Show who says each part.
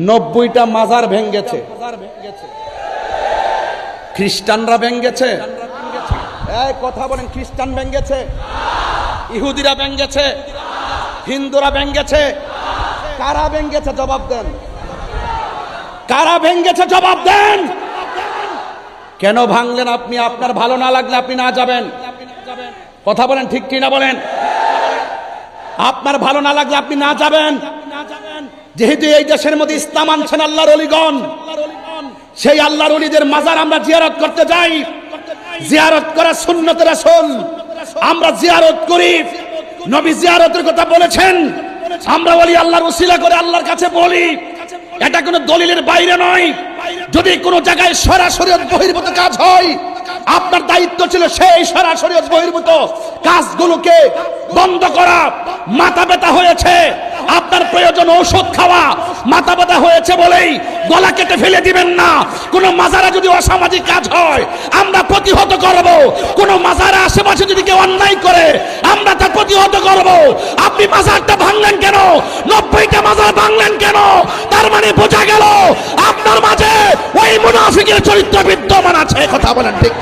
Speaker 1: 90টা মাজার ভেঙ্গেছে। খ্রিস্টানরা ভেঙ্গেছে? এই কথা বলেন, খ্রিস্টান ভেঙ্গেছে? ইহুদিরা ভেঙ্গেছে? হিন্দুরা ভেঙ্গেছে? কারা ভেঙ্গেছে জবাব দেন? কারা ভেঙ্গেছে জবাব দেন? কেন ভাঙলেন আপনি? আপনার ভালো না লাগলে আপনি না যাবেন। কথা বলেন, ঠিক কিনা বলেন? আপনার ভালো না লাগলে আপনি না যাবেন। যেহেতু এই দেশের মধ্যে ইসলাম আনছেন আল্লাহর ওলিগণ, সেই আল্লাহর ওলিদের মাজার আমরা জিয়ারত করতে যাই। জিয়ারত করা সুন্নত রাসূল, আমরা জিয়ারত করি। নবী জিয়ারতের কথা বলেছেন, আমরা বলি আল্লাহর উসিলা করে আল্লাহর কাছে বলি। এটা কোনো দলিলের বাইরে নয়। যদি কোনো জায়গায় সরাসরি বহির্ভূত কাজ হয়, আপনার দায়িত্ব ছিল সেই সরাসরি বহির্ভূত কাজগুলোকে বন্ধ করা। মাথা ব্যথা হয়েছে, আপনার প্রয়োজন ঔষধ খাওয়া। মাথা ব্যথা হয়েছে বলেই গলা কেটে ফেলে দিবেন না। কোন মাজারে যদি অসামাজিক কাজ হয় আমরা প্রতিহত করব। কোন মাজারে আশেপাশে যদি কেউ অন্যায় করে আমরা তা প্রতিহত করব। আপনি মাজারটা ভাঙলেন কেন? 90টা মাজার ভাঙলেন কেন? তার মানে বোঝা গেল আপনার মাঝে ওই মুনাফিকের চরিত্র বিদ্যমান আছে। কথা বলেন ঠিক?